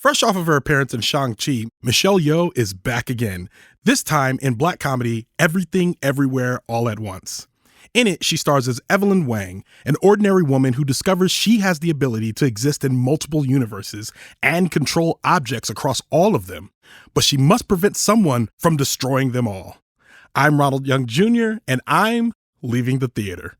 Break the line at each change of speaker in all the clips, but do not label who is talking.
Fresh off of her appearance in Shang-Chi, Michelle Yeoh is back again, this time in black comedy Everything Everywhere All at Once. In it, she stars as Evelyn Wang, an ordinary woman who discovers she has the ability to exist in multiple universes and control objects across all of them, but she must prevent someone from destroying them all. I'm Ronald Young Jr., and I'm leaving the theater.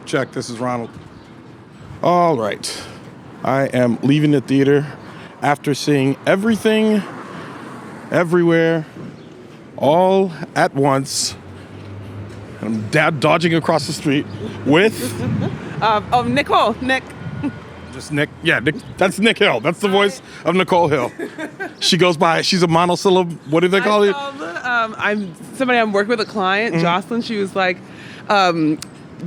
Check. This is Ronald. All right. I am leaving the theater after seeing Everything, Everywhere, All at Once. I'm dodging across the street with...
Nichole. Nick.
Just Nick. Yeah, Nick. That's Nick Hill. That's the voice of Nichole Hill. She goes by, she's a monosyllable, what do they call it?
I'm working with a client, Jocelyn. She was like,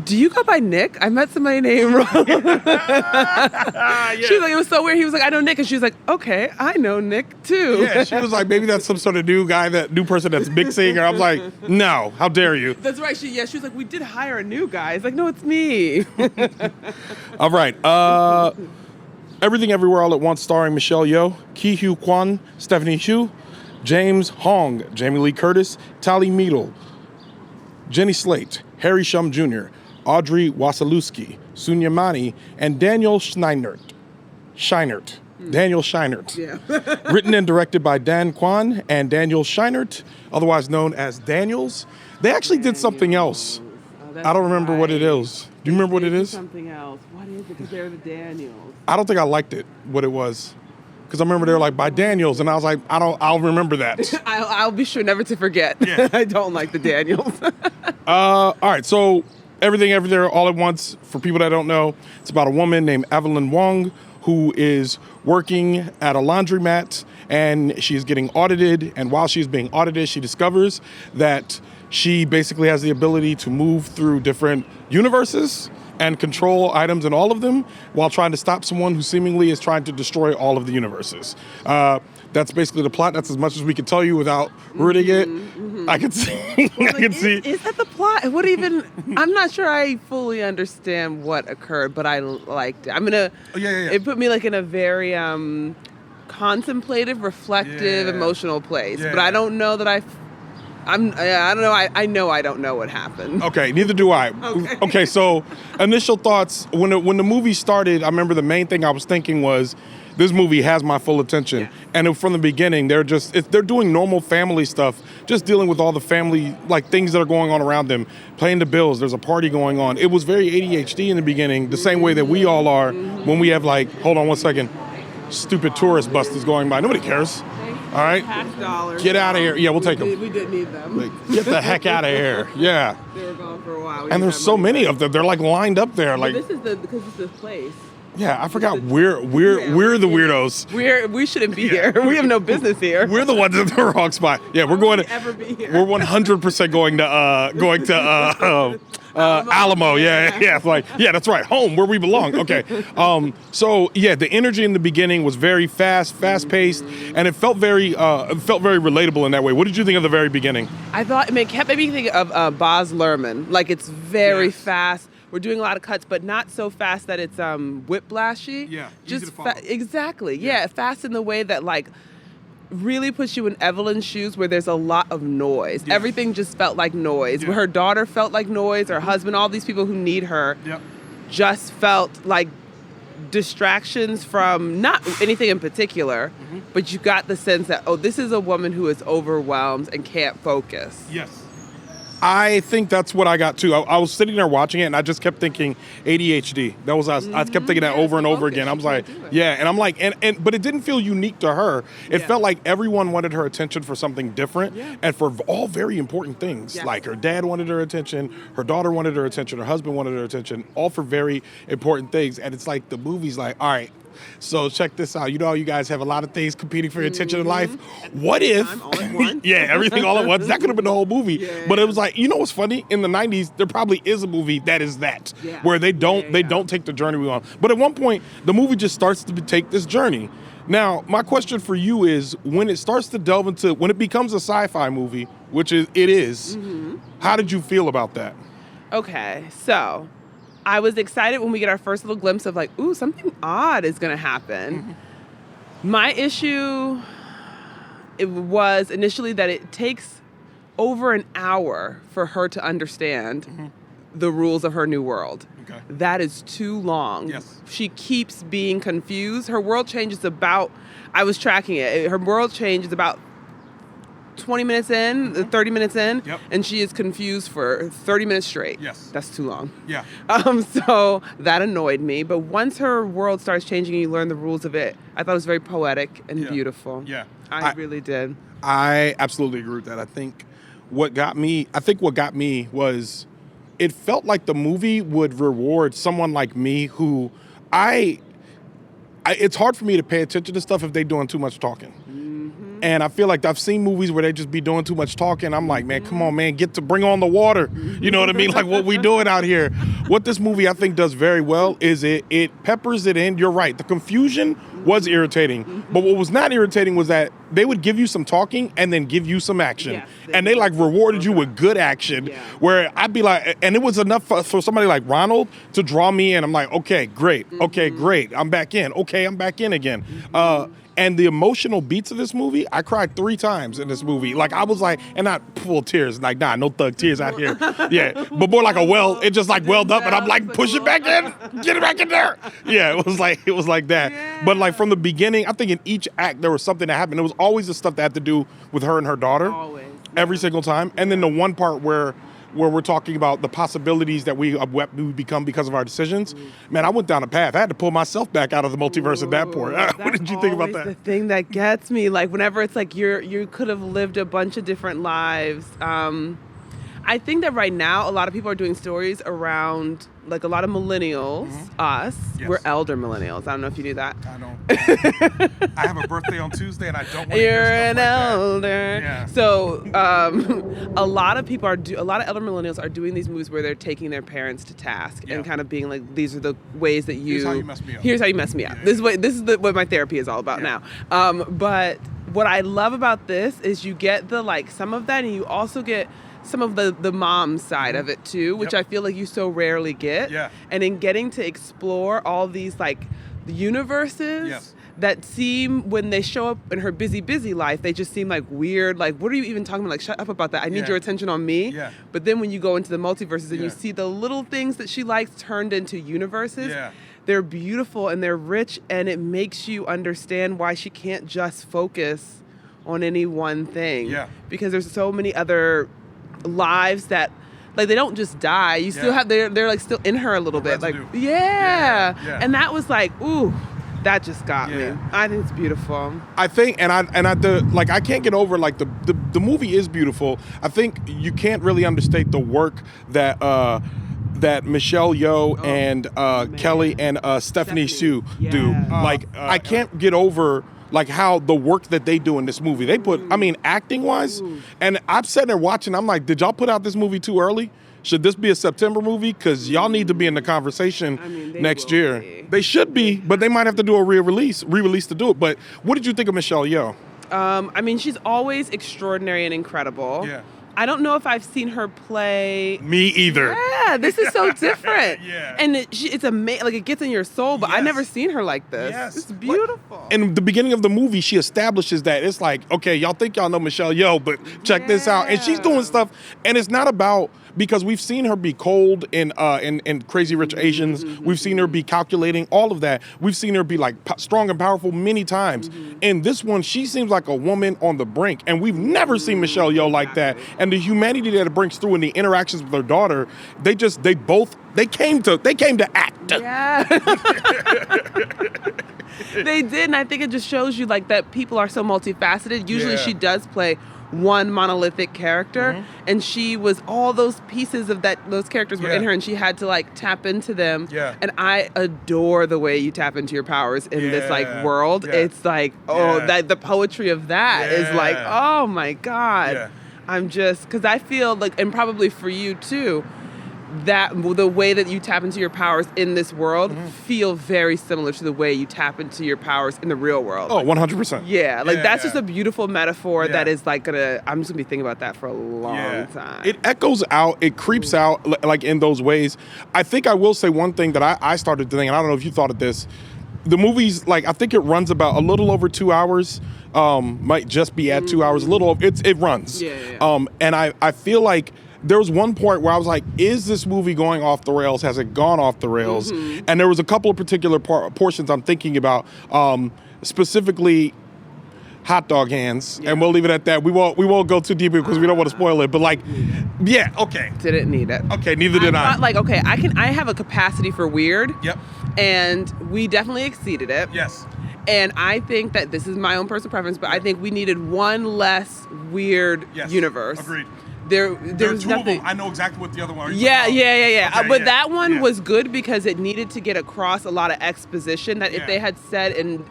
do you go by Nick? I met somebody named Ronald.
Yeah.
She was like, it was so weird. He was like, I know Nick. And she was like, okay, I know Nick too.
Yeah, she was like, maybe that's some sort of new person that's mixing. Or I was like, no, how dare you?
That's right. She was like, we did hire a new guy. It's like, no, it's me.
All right. Everything Everywhere All at Once starring Michelle Yeoh, Quan, Stephanie Hsu, James Hong, Jamie Lee Curtis, Tallie Medel, Jenny Slate, Harry Shum Jr., Audrey Wasilewski, Sunia Mani, and Daniel Scheinert. Daniel Scheinert.
Yeah.
Written and directed by Quan and Daniel Scheinert, otherwise known as Daniels. They actually did something else. I don't remember what it is. Do you remember what it is?
Something else. What is it? Because they're the Daniels.
I don't think I liked it, what it was. Because I remember they were like, by Daniels, and I was like, I'll remember that.
I'll be sure never to forget.
Yeah.
I don't like the Daniels.
All right, so Everything Everywhere All at Once, for people that don't know, it's about a woman named Evelyn Wang who is working at a laundromat, and she is getting audited, and while she's being audited, she discovers that she basically has the ability to move through different universes and control items in all of them while trying to stop someone who seemingly is trying to destroy all of the universes. That's basically the plot. That's as much as we can tell you without ruining it. Mm-hmm. I can see.
Well,
I can see.
Is that the plot? I'm not sure I fully understand what occurred, but I liked it. It put me like in a very contemplative, reflective, emotional place. Yeah. But I don't know that I don't know. I know I don't know what happened.
Okay, neither do I. Okay, so initial thoughts. When the movie started, I remember the main thing I was thinking was, this movie has my full attention. Yeah. And from the beginning, they're doing normal family stuff, just dealing with all the family, like things that are going on around them, paying the bills, there's a party going on. It was very ADHD in the beginning, the same way that we all are when we have hold on one second, stupid tourist buses going by. Nobody cares. All right?
$50.
Get out of here. Yeah, we'll take them.
We did need them.
Get the heck out of here. Yeah.
They were gone for a while.
And there's so many of them. They're lined up there.
This is because it's this place.
Yeah, I forgot we're the weirdos.
We shouldn't be here. We have no business here.
We're the ones in the wrong spot. Yeah, we're going to
ever be here.
We're 100% going to Alamo. Yeah. That's right. Home where we belong. Okay. So yeah, the energy in the beginning was very fast-paced, and it felt very relatable in that way. What did you think of the very beginning?
I thought it kept me thinking of Baz Luhrmann. Like, it's very fast. We're doing a lot of cuts, but not so fast that it's whiplashy.
Yeah,
just
easy to follow.
Exactly. Yeah, fast in the way that really puts you in Evelyn's shoes, where there's a lot of noise. Yeah. Everything just felt like noise.
Yeah.
Where her daughter felt like noise, her husband, all these people who need her, just felt like distractions from not anything in particular, but you got the sense that, this is a woman who is overwhelmed and can't focus.
Yes. I think that's what I got too. I was sitting there watching it, and I just kept thinking ADHD. I kept thinking that over and over again. I was like, yeah, and I'm like, but it didn't feel unique to her. It felt like everyone wanted her attention for something different, and for all very important things.
Yes.
Like her dad wanted her attention, her daughter wanted her attention, her husband wanted her attention, all for very important things. And it's like the movie's like, all right. So check this out. You know, you guys have a lot of things competing for your attention in life. What if, everything all at once? That could have been the whole movie. Yeah. But it was like, you know what's funny? In the 90s, there probably is a movie that is that, where they don't take the journey we want. But at one point, the movie just starts to take this journey. Now, my question for you is, when it starts to delve into, when it becomes a sci-fi movie, which it is, how did you feel about that?
Okay, so I was excited when we get our first little glimpse of like, ooh, something odd is going to happen. My issue, it was initially that it takes over an hour for her to understand the rules of her new world. Okay. That is too long. Yes. She keeps being confused. Her world change is about, I was tracking it, her world change is about 20 minutes in, 30 minutes in, and she is confused for 30 minutes straight. Yes. That's too long. Yeah. So that annoyed me. But once her world starts changing and you learn the rules of it, I thought it was very poetic and beautiful. Yeah. I really did. I
absolutely agree with that. I think what got me was it felt like the movie would reward someone like me who it's hard for me to pay attention to stuff if they're doing too much talking. And I feel like I've seen movies where they just be doing too much talking. I'm like, man, come on, man, bring on the water. You know what I mean? Like, what we doing out here? What this movie, I think, does very well is it peppers it in. You're right. The confusion was irritating. But what was not irritating was that they would give you some talking and then give you some action. Yes, and they like rewarded you with good action. Yeah. Where I'd be like, and it was enough for somebody like Ronald to draw me in. I'm like, okay, great. Okay, great. I'm back in. Okay, I'm back in again. And the emotional beats of this movie, I cried 3 times in this movie. Like, I was like, and not full of tears, like, nah, no thug tears out here. Yeah, but more like it just like welled up, and I'm like, push it back in, get it back in there. Yeah, it was like that. Yeah. But like from the beginning, I think in each act, there was something that happened. It was always the stuff that had to do with her and her daughter. Always. Every single time. And then the one part where we're talking about the possibilities that we become because of our decisions. Man, I went down a path. I had to pull myself back out of the multiverse at that point. What did you think about that?
The thing that gets me, like whenever it's like you could have lived a bunch of different lives. I think that right now a lot of people are doing stories around, like a lot of millennials, us, we're elder millennials. I don't know if you knew that.
I don't. I have a birthday on Tuesday and I don't want to
You're
hear stuff
an elder. Yeah. So a lot of elder millennials are doing these movies where they're taking their parents to task and kind of being like, these are the ways that
here's how you mess me up.
Here's how you mess me up. This is what my therapy is all about now. But what I love about this is you get some of that, and you also get some of the mom side of it too, which I feel like you so rarely get. Yeah. And in getting to explore all these like universes that seem, when they show up in her busy life, they just seem like weird. Like, what are you even talking about? Like, shut up about that. I need your attention on me. Yeah. But then when you go into the multiverses and you see the little things that she likes turned into universes, they're beautiful and they're rich, and it makes you understand why she can't just focus on any one thing. Yeah. Because there's so many other lives that, like, they don't just die. You still have, they're like still in her a little bit. Like, and that was like, ooh, that just got me. I think it's beautiful.
I think, and I can't get over, like, the movie is beautiful. I think you can't really understate the work that Michelle Yeoh and Kelly and Stephanie Hsu do. I can't get over like how the work that they do in this movie. They put, acting wise, and I'm sitting there watching, I'm like, did y'all put out this movie too early? Should this be a September movie? Because y'all need to be in the conversation next year. They should be, but they might have to do a re-release to do it. But what did you think of Michelle Yeoh?
She's always extraordinary and incredible. Yeah. I don't know if I've seen her play.
Me either.
Yeah, this is so different. And it's amazing. Like, it gets in your soul, but I've never seen her like this. Yes. It's beautiful.
In the beginning of the movie, she establishes that it's like, okay, y'all think y'all know Michelle Yeoh, but check this out. And she's doing stuff, and it's not about because we've seen her be cold in Crazy Rich Asians. We've seen her be calculating, all of that. We've seen her be like strong and powerful many times. In this one, she seems like a woman on the brink, and we've never seen Nichole Yeoh like that. And the humanity that it brings through in the interactions with her daughter, they came to act.
Yeah. They did, and I think it just shows you like that people are so multifaceted. Usually she does play one monolithic character, and she was all those pieces of those characters were in her, and she had to like tap into them. And I adore the way you tap into your powers in this like world. It's like that the poetry of that is like, oh my God. I'm just, because I feel like, and probably for you too, that the way that you tap into your powers in this world feel very similar to the way you tap into your powers in the real world.
Oh, 100%.
Yeah, like that's just a beautiful metaphor that is like I'm just gonna be thinking about that for a long time.
It echoes out, it creeps out like in those ways. I think I will say one thing that I started to think, and I don't know if you thought of this. The movie's like, I think it runs about a little over 2 hours. Might just be at 2 hours. It runs. And I feel like there was one point where I was like, is this movie going off the rails? Has it gone off the rails? And there was a couple of particular portions I'm thinking about, specifically hot dog hands, and we'll leave it at that. We won't go too deep because we don't want to spoil it. But like, okay.
Didn't need it.
Okay, neither did I.
Like, okay, I have a capacity for weird.
Yep.
And we definitely exceeded it.
Yes.
And I think that this is my own personal preference, but I think we needed one less weird universe.
Agreed.
There
two
was nothing.
of them. I know exactly what the other one is.
Yeah.
Okay,
but that one was good because it needed to get across a lot of exposition that if they had said in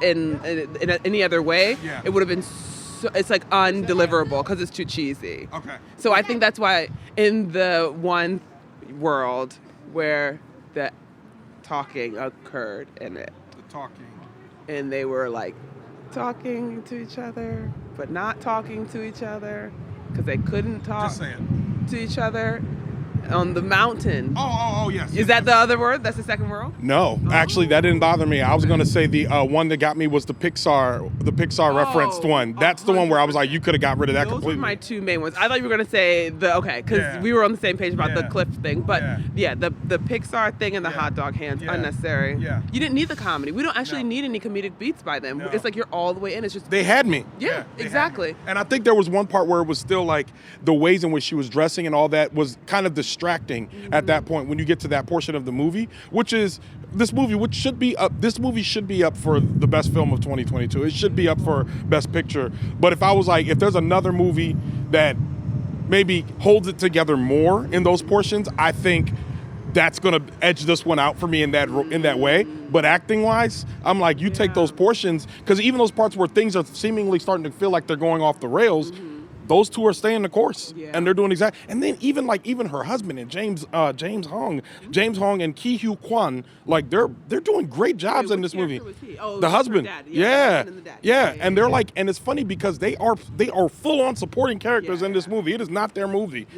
any other way, it would have been it's like undeliverable because it's too cheesy.
Okay.
So I think that's why in the one world where the talking occurred in it.
The talking.
And they were like talking to each other, but not talking to each other. Because they couldn't talk to each other on the mountain.
Oh, yes.
Is that the other word? That's the second world?
No, actually, that didn't bother me. I was going to say the one that got me was the Pixar referenced one. That's the one where I was like, you could have got rid of that completely.
Those were my two main ones. I thought you were going to say because we were on the same page about the cliff thing. But the Pixar thing and the hot dog hands, unnecessary.
Yeah.
You didn't need the comedy. We don't actually need any comedic beats by them. No. It's like you're all the way in. It's just
they had me.
Yeah, exactly.
And I think there was one part where it was still like the ways in which she was dressing and all that was kind of distracting at that point when you get to that portion of the movie, which is this movie should be up for the best film of 2022. It should be up for best picture. But if there's another movie that maybe holds it together more in those portions, I think that's gonna edge this one out for me in that way. But acting wise, I'm like, you take those portions, because even those parts where things are seemingly starting to feel like they're going off the rails, those two are staying the course, and they're doing exactly. And then even her husband and James Hong and Ki-hyu Kwan, like they're doing great jobs in this movie. The husband, and they're like, and it's funny because they are full on supporting characters in this movie. It is not their movie,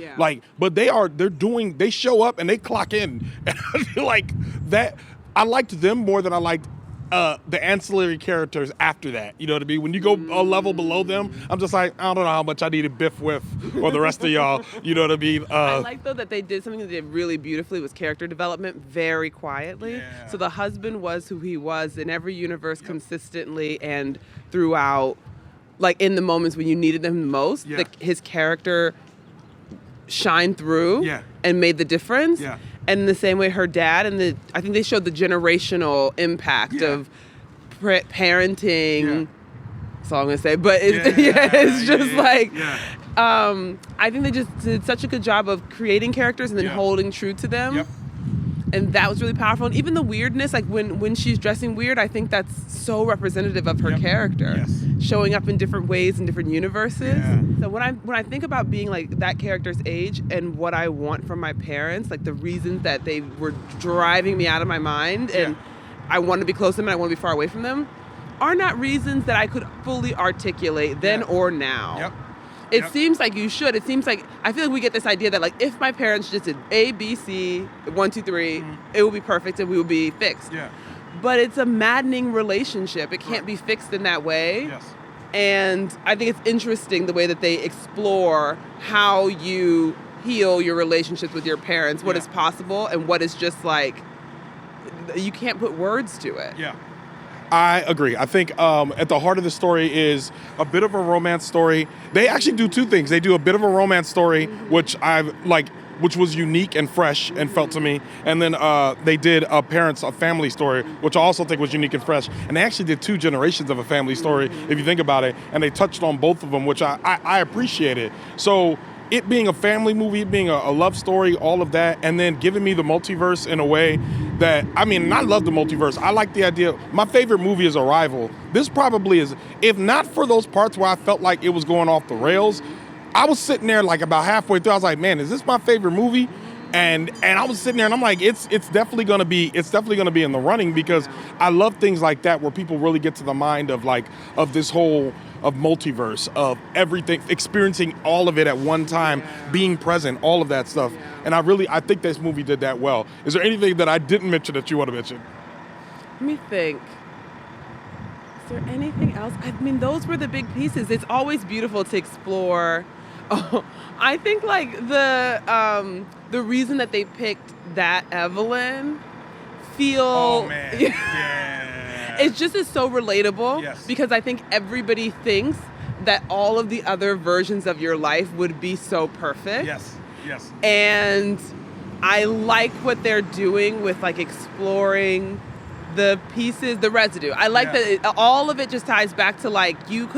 but they show up and they clock in, and like that. I liked them more than I liked the ancillary characters after that. You know what I mean? When you go a level below them, I'm just like, I don't know how much I needed Biff with or the rest of y'all. You know what I mean?
I like, though, that they did something that they did really beautifully was character development very quietly.
Yeah.
So the husband was who he was in every universe consistently and throughout, like in the moments when you needed them the most. His character shined through and made the difference. Yeah. And in the same way, her dad I think they showed the generational impact of parenting. That's all I'm gonna say. But it's just like I think they just did such a good job of creating characters and then holding true to them. Yep. And that was really powerful. And even the weirdness, like when she's dressing weird, I think that's so representative of her character, showing up in different ways in different universes. Yeah. So when I think about being like that character's age and what I want from my parents, like the reasons that they were driving me out of my mind and I want to be close to them and I want to be far away from them, are not reasons that I could fully articulate then or now. Yep. It seems like you should. It seems like, I feel like we get this idea that like if my parents just did A, B, C, 1, 2, 3, it would be perfect and we would be fixed. Yeah. But it's a maddening relationship. It can't be fixed in that way. Yes. And I think it's interesting the way that they explore how you heal your relationships with your parents, what is possible and what is just like, you can't put words to it.
Yeah. I agree. I think at the heart of the story is a bit of a romance story. They actually do two things. They do a bit of a romance story, which which was unique and fresh and felt to me. And then they did a family story, which I also think was unique and fresh. And they actually did 2 generations of a family story, if you think about it. And they touched on both of them, which I appreciated. So it being a family movie, it being a love story, all of that, and then giving me the multiverse in a way that, I love the multiverse. I like the idea. My favorite movie is Arrival. This probably is, if not for those parts where I felt like it was going off the rails, I was sitting there like about halfway through. I was like, man, is this my favorite movie? And I was sitting there and I'm like, it's definitely gonna be in the running, because I love things like that where people really get to the mind of this whole of multiverse, of everything, experiencing all of it at one time, being present, all of that stuff. And I think this movie did that well. Is there anything that I didn't mention that you want to mention?
Let me think. Is there anything else? Those were the big pieces. It's always beautiful to explore. Oh, I think like the reason that they picked that Evelyn
Oh man. Yeah.
It just is so relatable.
Yes.
Because I think everybody thinks that all of the other versions of your life would be so perfect.
Yes.
And I like what they're doing with like exploring the pieces, the residue. I like that all of it just ties back to like your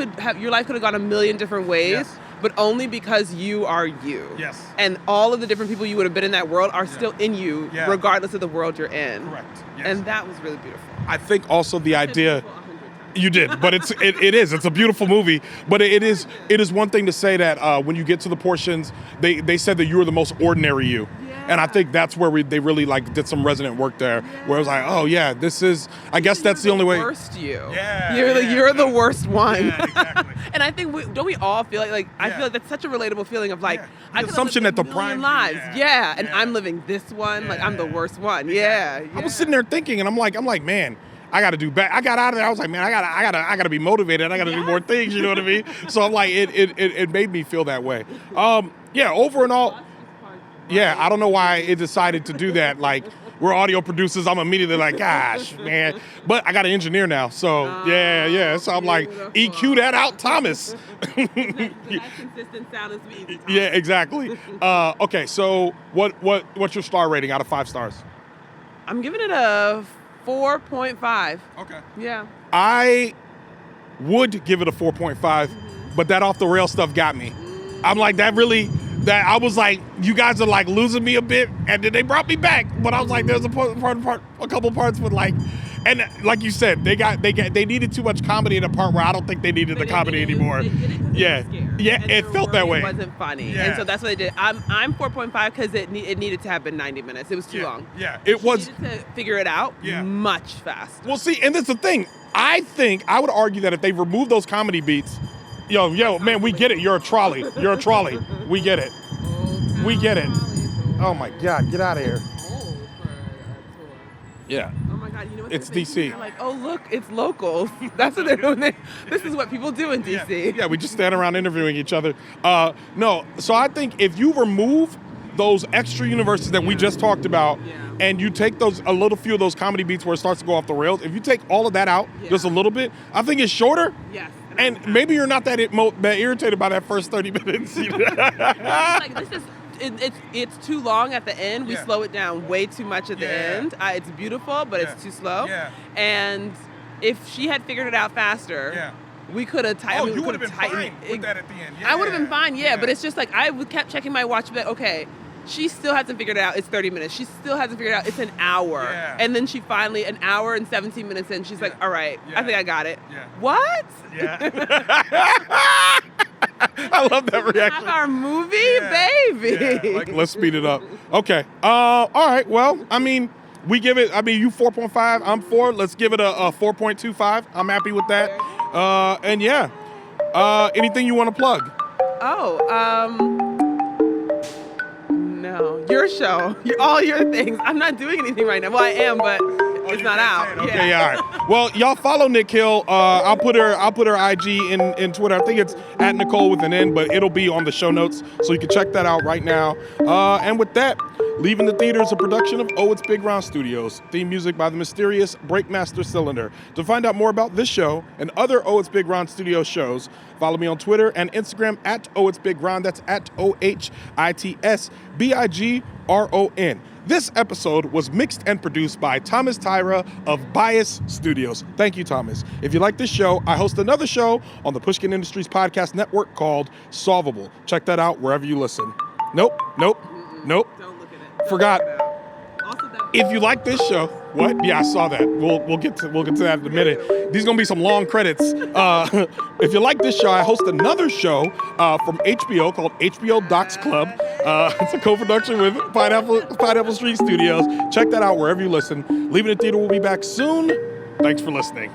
life could have gone a million different ways, but only because you are you.
Yes.
And all of the different people you would have been in that world are still in you, regardless of the world you're in.
Correct. Yes.
And that was really beautiful.
I think also the idea. You did, but it's a beautiful movie. But it is one thing to say that when you get to the portions, they said that you were the most ordinary you. And I think that's where they really like did some resonant work there, where it was like, oh yeah, this is. I guess that's the only way.
Worst you.
Yeah.
You're the worst one.
Yeah, exactly.
And I think don't we all feel like I feel like that's such a relatable feeling of like I could
assumption
have
that
lived
the
a million
prime
lives. And I'm living this one like I'm the worst one. Yeah.
I was sitting there thinking, and I'm like, man, I got to do back. I got out of there. I was like, man, I got to be motivated. I got to do more things. You know what I mean? So I'm like, it made me feel that way. Over and all. Yeah, I don't know why it decided to do that. Like, we're audio producers. I'm immediately like, gosh, man. But I got an engineer now, so yeah. So I'm like, EQ that out, Thomas.
Nice consistent sound is easy.
Yeah, exactly. Okay, so what's your star rating out of 5 stars?
I'm giving it a 4.5.
Okay.
Yeah.
I would give it a 4.5, but that off the rail stuff got me. I'm like, that I was like, you guys are like losing me a bit, and then they brought me back. But I was like, there's a couple parts with like, and like you said, they needed too much comedy in a part where I don't think they needed the comedy anymore. It felt that way.
It wasn't funny,
yeah.
And so that's what they did. I'm 4.5 because it needed to have been 90 minutes. It was too long.
Yeah, it was.
She needed to figure it out much faster.
Well, see, and that's the thing. I think I would argue that if they removed those comedy beats. Yo, man, we get it. You're a trolley. We get it. Oh my God, get out of here. Yeah.
Oh my God, you know what?
It's DC.
They're like, oh look, it's locals. That's what they're doing. This is what people do in DC.
Yeah, we just stand around interviewing each other. No, so I think if you remove those extra universes that we just talked about, and you take a little few of those comedy beats where it starts to go off the rails, if you take all of that out, just a little bit, I think it's shorter.
Yes.
And maybe you're not that irritated by that first 30 minutes.
It's too long at the end. We slow it down way too much at the end. It's beautiful, but it's too slow. Yeah. And if she had figured it out faster, we could have tightened.
You would have been fine with that at the end.
I would have been fine, but it's just like I kept checking my watch, but okay, she still hasn't figured it out. It's 30 minutes. She still hasn't figured it out. It's an hour. Yeah. And then she finally, an hour and 17 minutes in, she's like, all right, I think I got it. Yeah. What?
Yeah. I love that reaction.
Half our movie, baby.
Yeah. Like, let's speed it up. Okay. All right. Well, we give it, you 4.5, I'm 4. Let's give it a 4.25. I'm happy with that. Anything you want to plug?
No, your show, all your things. I'm not doing anything right now. Well, I am, but it's not out.
Okay, yeah, all right. Well, y'all follow Nick Hill. I'll put her IG in Twitter. I think it's at Nichole with an N, but it'll be on the show notes, so you can check that out right now. And with that, Leaving the Theater is a production of Oh It's Big Ron Studios. Theme music by the mysterious Breakmaster Cylinder. To find out more about this show and other Oh It's Big Ron Studios shows, follow me on Twitter and Instagram at Oh It's Big Ron. That's at ohitsBigRon. This episode was mixed and produced by Thomas Tyra of Bias Studios. Thank you, Thomas. If you like this show, I host another show on the Pushkin Industries Podcast Network called Solvable. Check that out wherever you listen. Nope.
Don't look at it.
Forgot.
Also, that
If you like this show, what? Yeah, I saw that. We'll get to that in a minute. These are gonna be some long credits. If you like this show, I host another show from HBO called HBO Docs Club. It's a co-production with Pineapple Street Studios. Check that out wherever you listen. Leaving the Theater will be back soon. Thanks for listening.